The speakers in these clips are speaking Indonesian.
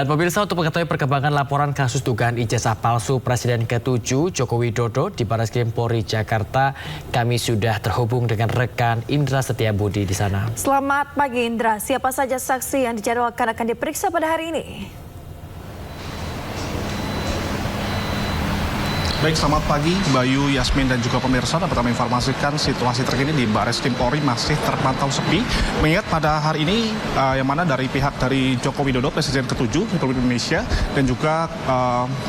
Dan pemirsa, untuk mengetahui perkembangan laporan kasus dugaan ijazah palsu Presiden ke-7 Joko Widodo di Barreskrim Polri Jakarta, kami sudah terhubung dengan rekan Indra Setiabudi di sana. Selamat pagi Indra, siapa saja saksi yang dijadwalkan akan diperiksa pada hari ini? Baik, selamat pagi Bayu, Yasmin, dan juga pemirsa. Dapat kami informasikan situasi terkini di Barreskrim Polri masih terpantau sepi. Mengingat pada hari ini yang mana dari pihak dari Joko Widodo, Presiden ke-7 Republik Indonesia, dan juga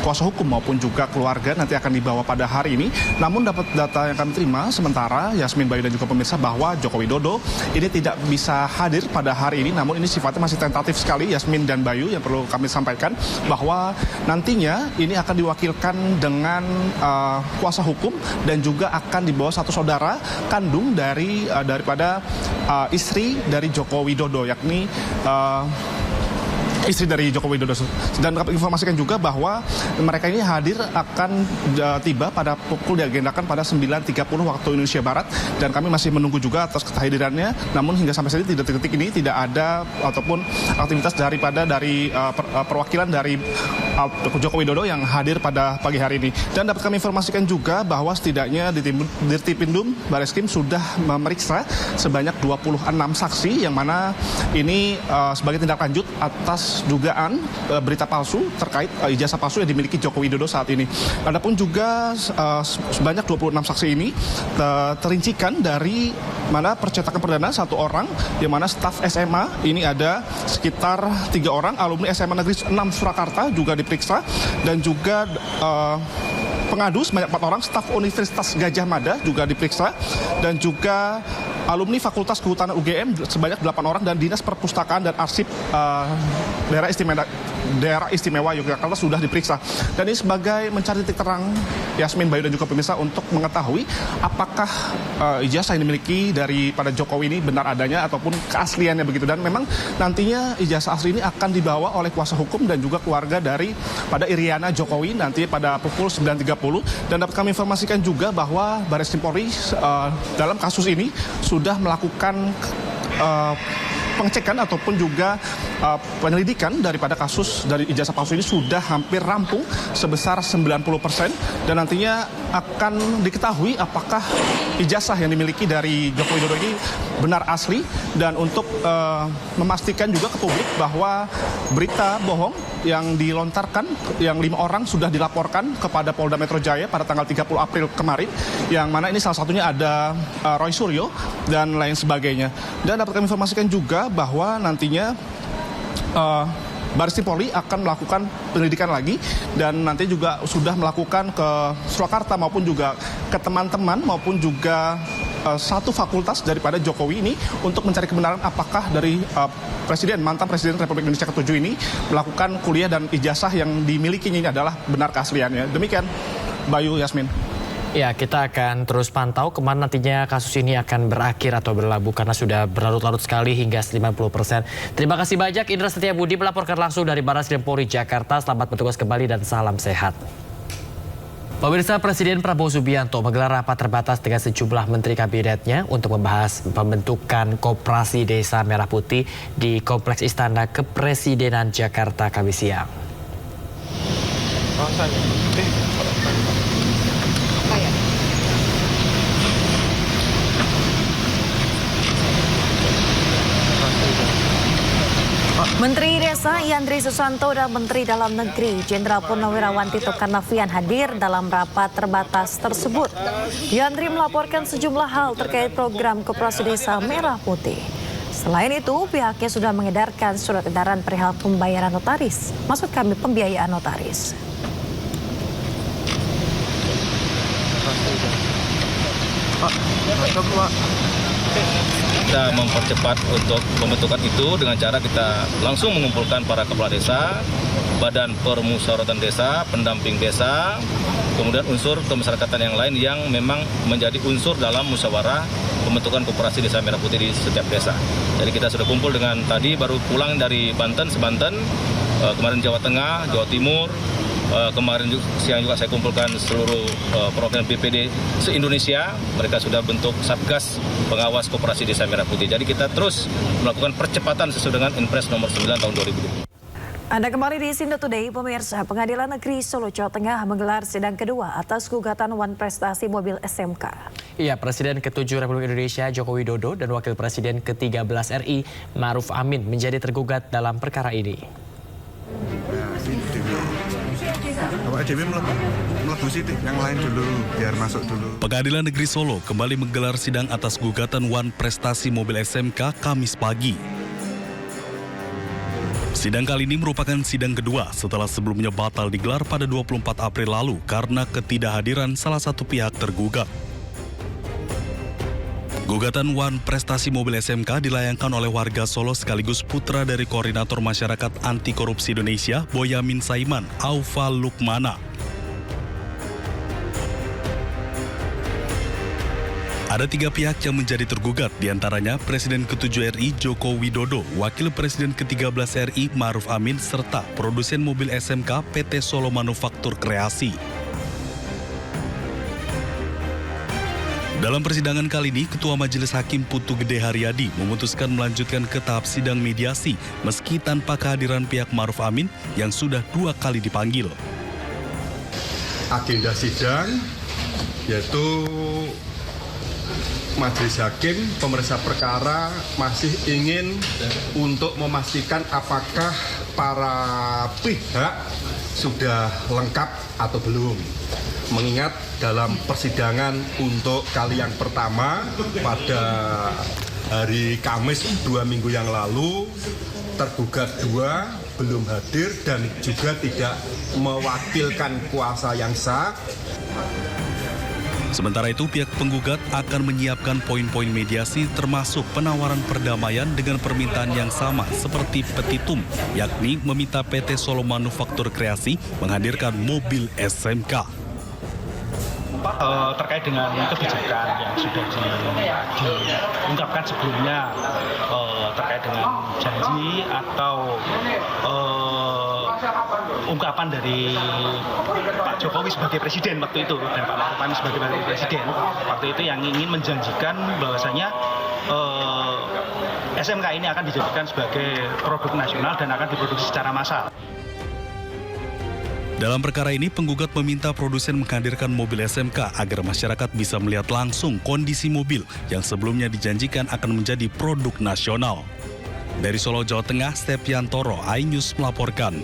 kuasa hukum maupun juga keluarga nanti akan dibawa pada hari ini. Namun dapat data yang kami terima sementara, Yasmin, Bayu, dan juga pemirsa, bahwa Joko Widodo ini tidak bisa hadir pada hari ini. Namun ini sifatnya masih tentatif sekali, Yasmin dan Bayu, yang perlu kami sampaikan bahwa nantinya ini akan diwakilkan dengan kuasa hukum dan juga akan dibawa satu saudara kandung daripada istri dari Joko Widodo, yakni istri dari Joko Widodo. Dan dapat informasikan juga bahwa mereka ini hadir akan tiba pada pukul diagendakan pada 9.30 waktu Indonesia Barat, dan kami masih menunggu juga atas kehadirannya. Namun hingga sampai saat ini detik-detik ini tidak ada ataupun aktivitas dari perwakilan dari Joko Widodo yang hadir pada pagi hari ini. Dan dapat kami informasikan juga bahwa setidaknya Dirtipindum Barreskrim sudah memeriksa sebanyak 26 saksi, yang mana ini sebagai tindak lanjut atas dugaan berita palsu terkait ijazah palsu yang dimiliki Joko Widodo saat ini. Adapun juga sebanyak 26 saksi ini terincikan dari mana percetakan perdana 1 orang, di mana staf SMA ini ada sekitar 3 orang, alumni SMA Negeri 6 Surakarta juga diperiksa, dan juga pengadu sebanyak 4 orang, staf Universitas Gajah Mada juga diperiksa, dan juga alumni Fakultas Kehutanan UGM sebanyak 8 orang, dan Dinas Perpustakaan dan Arsip Daerah Istimewa Yogyakarta sudah diperiksa. Dan ini sebagai mencari titik terang, Yasmin, Bayu, dan juga pemirsa, untuk mengetahui apakah ijazah yang dimiliki daripada Jokowi ini benar adanya ataupun keasliannya begitu. Dan memang nantinya ijazah asli ini akan dibawa oleh kuasa hukum dan juga keluarga dari pada Iriana Jokowi nanti pada pukul 9.30. Dan dapat kami informasikan juga bahwa Barreskrim Polri dalam kasus ini sudah melakukan pengecekan ataupun juga penyelidikan daripada kasus dari ijazah palsu ini sudah hampir rampung sebesar 90%, dan nantinya akan diketahui apakah ijazah yang dimiliki dari Joko Widodo ini benar asli, dan untuk memastikan juga ke publik bahwa berita bohong yang dilontarkan, yang 5 orang sudah dilaporkan kepada Polda Metro Jaya pada tanggal 30 April kemarin, yang mana ini salah satunya ada Roy Suryo dan lain sebagainya. Dan dapat kami informasikan juga bahwa nantinya Barreskrim Polri akan melakukan penyelidikan lagi, dan nanti juga sudah melakukan ke Surakarta maupun juga ke teman-teman maupun juga satu fakultas daripada Jokowi ini untuk mencari kebenaran apakah dari mantan Presiden Republik Indonesia ke-7 ini melakukan kuliah dan ijazah yang dimilikinya ini adalah benar keasliannya. Demikian, Bayu, Yasmin. Ya, kita akan terus pantau kemana nantinya kasus ini akan berakhir atau berlabuh, karena sudah berlarut-larut sekali hingga 90%. Terima kasih banyak Indra Setiabudi melaporkan langsung dari Barreskrim Polri Jakarta. Selamat bertugas kembali dan salam sehat. Pemirsa, Presiden Prabowo Subianto menggelar rapat terbatas dengan sejumlah menteri kabinetnya untuk membahas pembentukan Koperasi Desa Merah Putih di Kompleks Istana Kepresidenan Jakarta Kamis siang. Menteri Desa Yandri Susanto dan Menteri Dalam Negeri Jenderal Purnawirawan Tito Karnavian hadir dalam rapat terbatas tersebut. Yandri melaporkan sejumlah hal terkait program Koperasi Desa Merah Putih. Selain itu, pihaknya sudah mengedarkan surat edaran perihal pembayaran notaris. Maksud kami pembiayaan notaris. Kita mempercepat untuk pembentukan itu dengan cara kita langsung mengumpulkan para kepala desa, badan permusyawaratan desa, pendamping desa, kemudian unsur kemasyarakatan yang lain yang memang menjadi unsur dalam musyawarah pembentukan Koperasi Desa Merah Putih di setiap desa. Jadi kita sudah kumpul dengan tadi baru pulang dari Banten, Sebanten, kemarin Jawa Tengah, Jawa Timur, kemarin siang juga saya kumpulkan seluruh perwakilan BPD se-Indonesia. Mereka sudah bentuk Satgas Pengawas Koperasi Desa Merah Putih. Jadi kita terus melakukan percepatan sesuai dengan Inpres nomor 9 tahun 2020. Anda kembali di Sindo Today, pemirsa. Pengadilan Negeri Solo, Jawa Tengah menggelar sidang kedua atas gugatan Wan Prestasi mobil SMK. Iya, Presiden ke-7 Republik Indonesia Joko Widodo dan Wakil Presiden ke-13 RI Ma'ruf Amin menjadi tergugat dalam perkara ini. Yang lain dulu, biar masuk dulu. Pengadilan Negeri Solo kembali menggelar sidang atas gugatan Wan Prestasi mobil SMK Kamis pagi. Sidang kali ini merupakan sidang kedua setelah sebelumnya batal digelar pada 24 April lalu karena ketidakhadiran salah satu pihak tergugat. Gugatan Wan Prestasi mobil SMK dilayangkan oleh warga Solo sekaligus putra dari Koordinator Masyarakat Anti Korupsi Indonesia, Boyamin Saiman, Aufa Lukmana. Ada 3 pihak yang menjadi tergugat, diantaranya Presiden ke-7 RI Joko Widodo, Wakil Presiden ke-13 RI Ma'ruf Amin, serta produsen mobil SMK PT Solo Manufaktur Kreasi. Dalam persidangan kali ini, Ketua Majelis Hakim Putu Gede Haryadi memutuskan melanjutkan ke tahap sidang mediasi meski tanpa kehadiran pihak Ma'ruf Amin yang sudah 2 kali dipanggil. Agenda sidang yaitu Majelis Hakim, pemeriksa perkara masih ingin untuk memastikan apakah para pihak sudah lengkap atau belum. Mengingat dalam persidangan untuk kali yang pertama pada hari Kamis 2 minggu yang lalu, tergugat 2 belum hadir dan juga tidak mewakilkan kuasa yang sah. Sementara itu, pihak penggugat akan menyiapkan poin-poin mediasi termasuk penawaran perdamaian dengan permintaan yang sama seperti petitum, yakni meminta PT Solo Manufaktur Kreasi menghadirkan mobil SMK. Terkait dengan kebijakan yang sudah diungkapkan sebelumnya terkait dengan janji atau ungkapan dari Pak Jokowi sebagai presiden waktu itu dan Pak Ma'ruf Amin sebagai wakil presiden waktu itu yang ingin menjanjikan bahwasanya SMK ini akan dijadikan sebagai produk nasional dan akan diproduksi secara massal. Dalam perkara ini, penggugat meminta produsen menghadirkan mobil SMK agar masyarakat bisa melihat langsung kondisi mobil yang sebelumnya dijanjikan akan menjadi produk nasional. Dari Solo, Jawa Tengah, Stepiantoro, iNews melaporkan.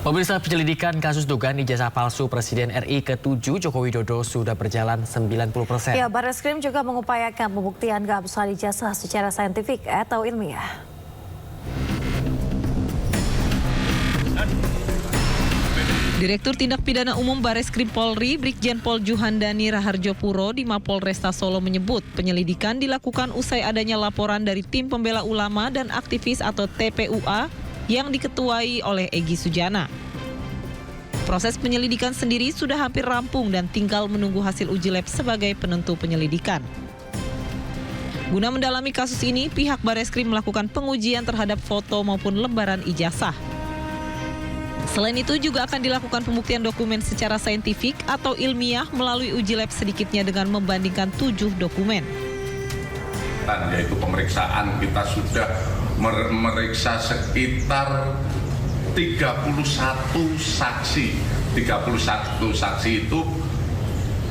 Pemirsa, penyelidikan kasus dugaan ijazah palsu Presiden RI ke-7 Joko Widodo sudah berjalan 90%. Ya, Barreskrim juga mengupayakan pembuktian keabsahan ijazah secara saintifik atau ilmiah. Direktur Tindak Pidana Umum Barreskrim Polri, Brigjen Pol Juhandani Raharjo Puro di Mapolresta Solo menyebut penyelidikan dilakukan usai adanya laporan dari Tim Pembela Ulama dan Aktivis atau TPUA yang diketuai oleh Egy Sujana. Proses penyelidikan sendiri sudah hampir rampung dan tinggal menunggu hasil uji lab sebagai penentu penyelidikan. Guna mendalami kasus ini, pihak Barreskrim melakukan pengujian terhadap foto maupun lembaran ijazah. Selain itu juga akan dilakukan pembuktian dokumen secara saintifik atau ilmiah melalui uji lab sedikitnya dengan membandingkan 7 dokumen. Yaitu pemeriksaan kita sudah memeriksa sekitar 31 saksi. 31 saksi itu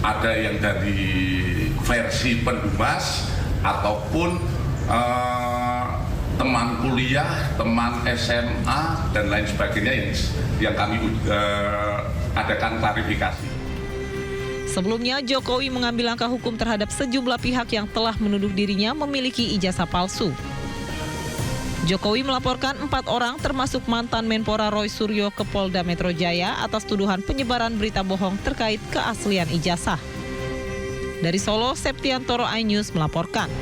ada yang dari versi pendumas ataupun teman kuliah, teman SMA, dan lain sebagainya yang kami adakan klarifikasi. Sebelumnya, Jokowi mengambil langkah hukum terhadap sejumlah pihak yang telah menuduh dirinya memiliki ijazah palsu. Jokowi melaporkan 4 orang termasuk mantan Menpora Roy Suryo ke Polda Metro Jaya atas tuduhan penyebaran berita bohong terkait keaslian ijazah. Dari Solo, Septiantoro iNews melaporkan.